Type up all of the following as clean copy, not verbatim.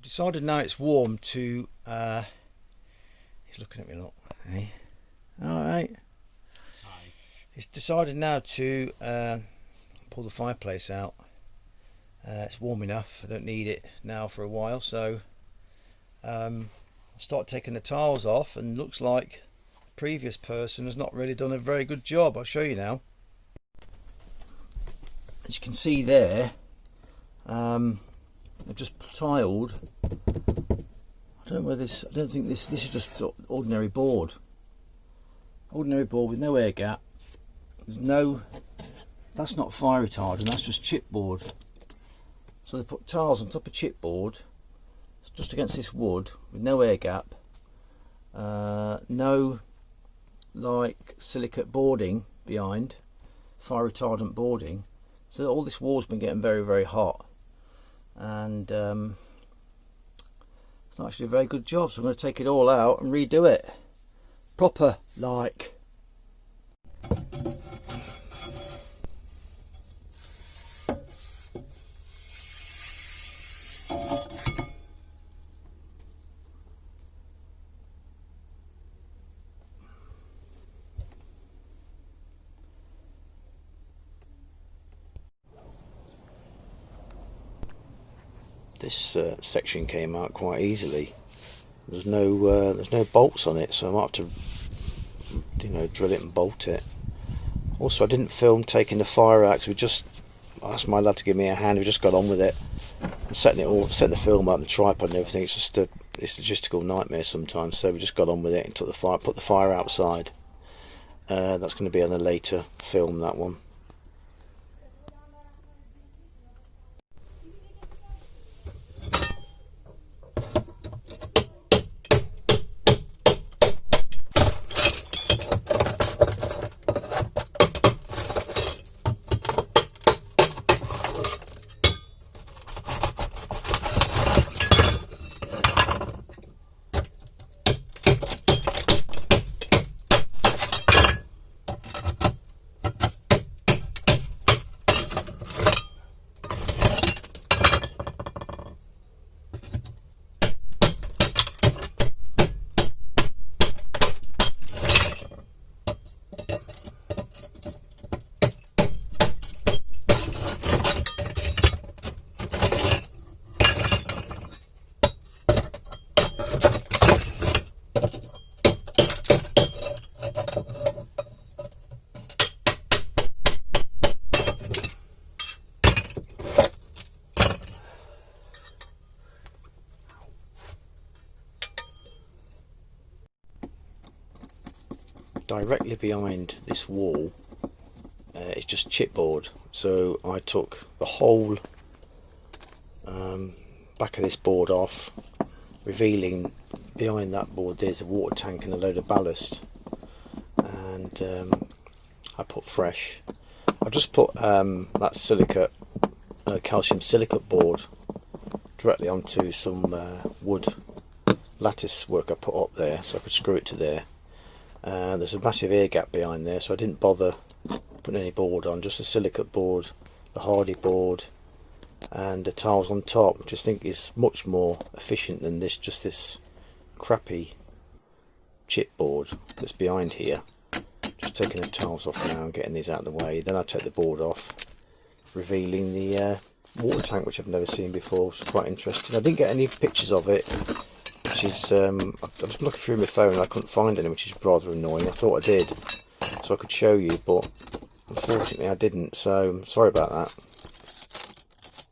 decided now it's warm to he's looking at me a lot. Hey, all right. Hi. He's decided now to pull the fireplace out. It's warm enough. I don't need it now for a while, so I start taking the tiles off, and looks like the previous person has not really done a very good job. I'll show you now. As you can see there, I've just tiled. I don't know whether this. I don't think this is just ordinary board. Ordinary board with no air gap. There's no. That's not fire retardant. That's just chipboard. So they put tiles on top of chipboard, just against this wood with no air gap. No like silicate boarding behind, fire retardant boarding. So all this wall's been getting very, very hot, and it's not actually a very good job. So I'm going to take it all out and redo it proper like. This section came out quite easily. There's no bolts on it, so I might have to, drill it and bolt it. Also, I didn't film taking the fire out because I asked my lad to give me a hand. We just got on with it and setting the film up, and the tripod and everything. It's a logistical nightmare sometimes. So we just got on with it and put the fire outside. That's going to be on a later film, that one. Directly behind this wall is just chipboard, so I took the whole back of this board off, revealing behind that board there's a water tank and a load of ballast, and I put fresh. I just put that silicate calcium silicate board directly onto some wood lattice work I put up there, so I could screw it to there. There's a massive air gap behind there, so I didn't bother putting any board on, just a silicate board, the hardy board, and the tiles on top, which I think is much more efficient than this crappy chipboard that's behind here. Just taking the tiles off now and getting these out of the way. Then I take the board off, revealing the water tank, which I've never seen before, which is quite interesting. I didn't get any pictures of it, which is I was looking through my phone and I couldn't find any, which is rather annoying. I thought I did, so I could show you, but unfortunately I didn't, so I'm sorry about that.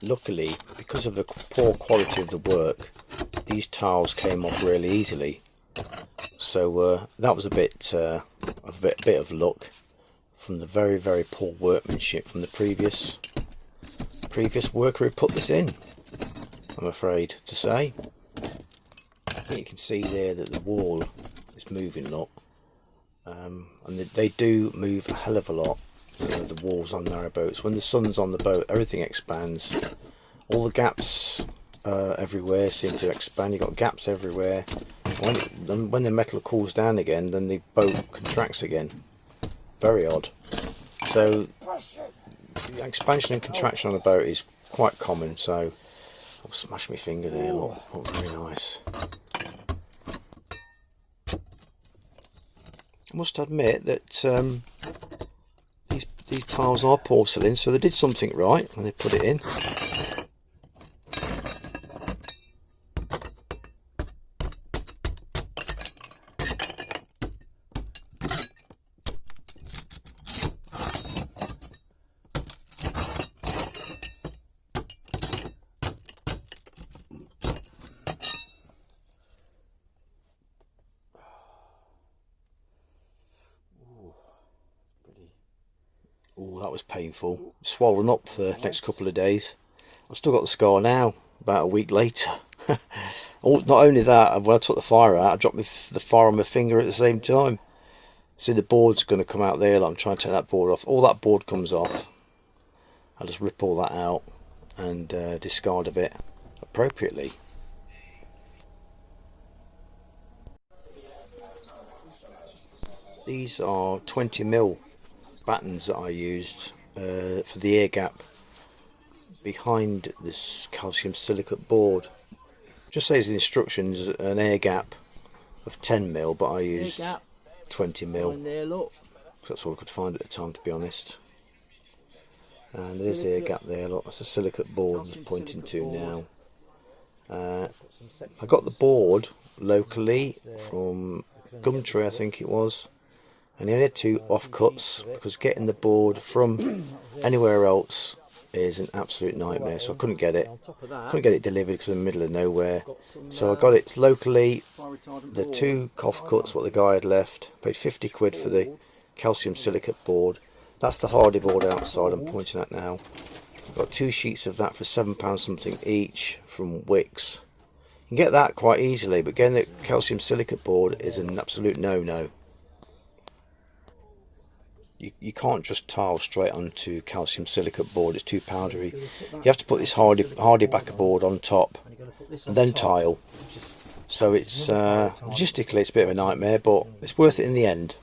Luckily, because of the poor quality of the work, these tiles came off really easily, so that was a bit of luck from the very, very poor workmanship from the previous worker who put this in, I'm afraid to say. I think you can see there that the wall is moving a lot, and they do move a hell of a lot. The walls on narrowboats, when the sun's on the boat, everything expands. All the gaps everywhere seem to expand. You've got gaps everywhere. When the metal cools down again, then the boat contracts again. Very odd. So the expansion and contraction on a boat is quite common, so I'll smash my finger there, look. Oh, very nice. I must admit that these tiles are porcelain, so they did something right when they put it in. Oh, that was painful. Swollen up for the next couple of days. I've still got the scar now, about a week later. Not only that, when I took the fire out, I dropped the fire on my finger at the same time. See, the board's going to come out there. Like, I'm trying to take that board off. All that board comes off. I'll just rip all that out and discard of it appropriately. These are 20mm battens that I used for the air gap behind this calcium silicate board. Just says in the instructions an air gap of 10mm, but I used 20mm. That's all I could find at the time, to be honest. And there's the air gap there, look, that's a silicate board I'm pointing to now. I got the board locally from Gumtree, I think it was. And I had 2 offcuts because getting the board from anywhere else is an absolute nightmare. So I couldn't get it. Couldn't get it delivered because I'm in the middle of nowhere. So I got it locally. The 2 offcuts, what the guy had left. Paid 50 quid for the calcium silicate board. That's the hardy board outside I'm pointing at now. Got 2 sheets of that for £7 something each from Wix. You can get that quite easily, but getting the calcium silicate board is an absolute no-no. You can't just tile straight onto calcium silicate board, it's too powdery. You have to put this hardy backer board on top and then tile. So it's logistically it's a bit of a nightmare, but it's worth it in the end.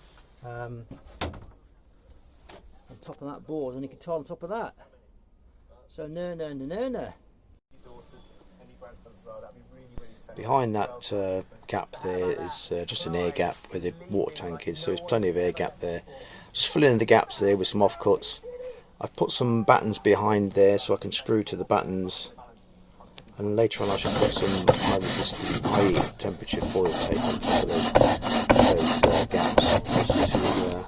On top of that board, and you can tile on top of that. So no. Behind that gap there is just an air gap where the water tank is, so there's plenty of air gap there. Just filling in the gaps there with some offcuts. I've put some battens behind there so I can screw to the battens, and later on I shall put some high resistant, high temperature foil tape on top of those gaps, just to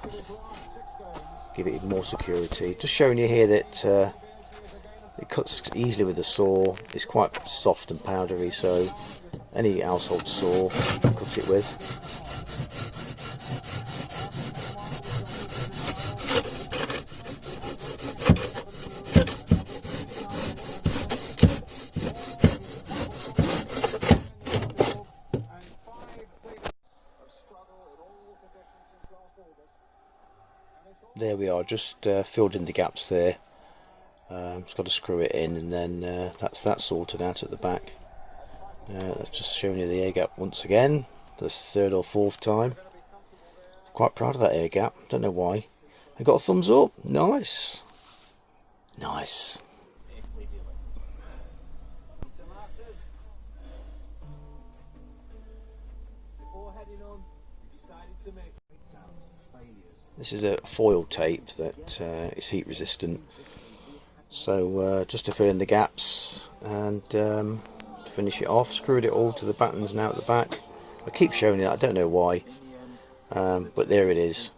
give it even more security. Just showing you here that it cuts easily with the saw. It's quite soft and powdery, so any household saw you can cut it with. There we are, just filled in the gaps there. Just got to screw it in, and then that's that sorted out at the back. That's just showing you the air gap once again, the 3rd or 4th time. Quite proud of that air gap, don't know why. I got a thumbs up, nice. Nice. This is a foil tape that is heat resistant. So just to fill in the gaps and to finish it off, screwed it all to the battens now at the back. I keep showing it, I don't know why, but there it is.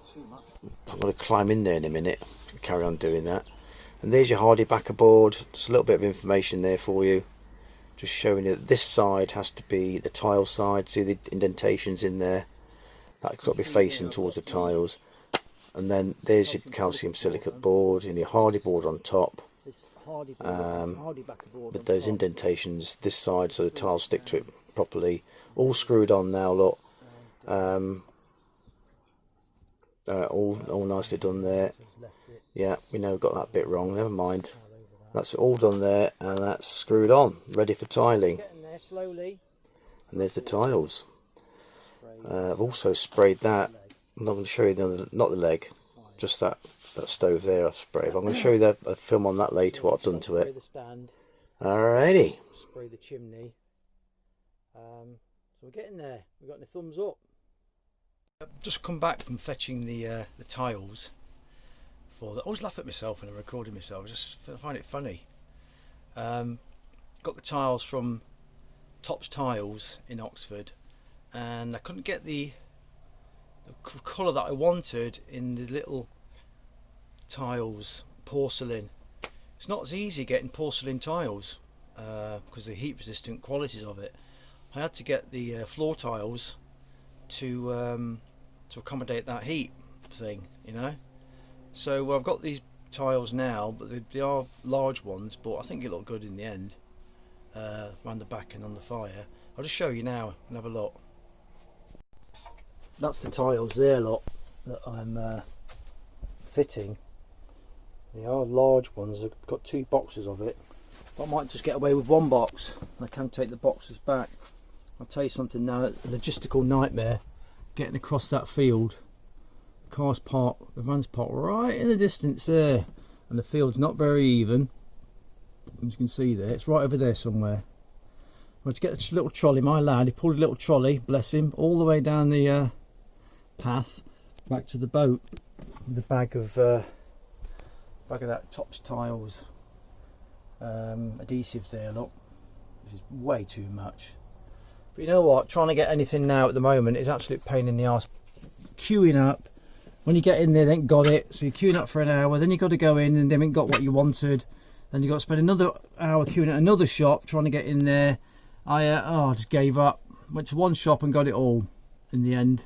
I'm going to climb in there in a minute and carry on doing that. And there's your hardy backer board. Just a little bit of information there for you, just showing you that this side has to be the tile side. See the indentations in there, that's got to be facing towards the tiles. And then there's your calcium silicate board and your hardy board on top, with those indentations this side so the tiles stick to it properly. All screwed on now, look. All nicely done there. Yeah, we know got that bit wrong, never mind. That's all done there, and that's screwed on, ready for tiling. And there's the tiles. I've also sprayed that. I'm not going to show you not the leg, just that stove there I've sprayed. But I'm going to show you a film on that later, what I've done to it. Alrighty. spray the chimney. So we're getting there. We've got the thumbs up. I've just come back from fetching the tiles. I always laugh at myself when I'm recording myself. I just find it funny. Got the tiles from Topps Tiles in Oxford, and I couldn't get the colour that I wanted in the little tiles, porcelain. It's not as easy getting porcelain tiles because the heat resistant qualities of it. I had to get the floor tiles to accommodate that heat thing, you know. So I've got these tiles now, but they are large ones, but I think it look good in the end, around the back and on the fire. I'll just show you now and have a look. That's the tiles there, look, that I'm fitting. They are large ones. I've got 2 boxes of it, but I might just get away with 1 box. I can take the boxes back. I'll tell you something now, a logistical nightmare getting across that field. The van's parked right in the distance there, and the field's not very even, as you can see there. It's right over there somewhere. Well, to get this little trolley, my lad, he pulled a little trolley, bless him, all the way down the path back to the boat with a bag of that Topps Tiles adhesive there. Look, this is way too much. But you know what, trying to get anything now at the moment is absolute pain in the arse. Queuing up, when you get in there they ain't got it, so you're queuing up for an hour, then you've got to go in and they ain't got what you wanted, then you've got to spend another hour queuing at another shop trying to get in there. I just gave up, went to one shop and got it all in the end.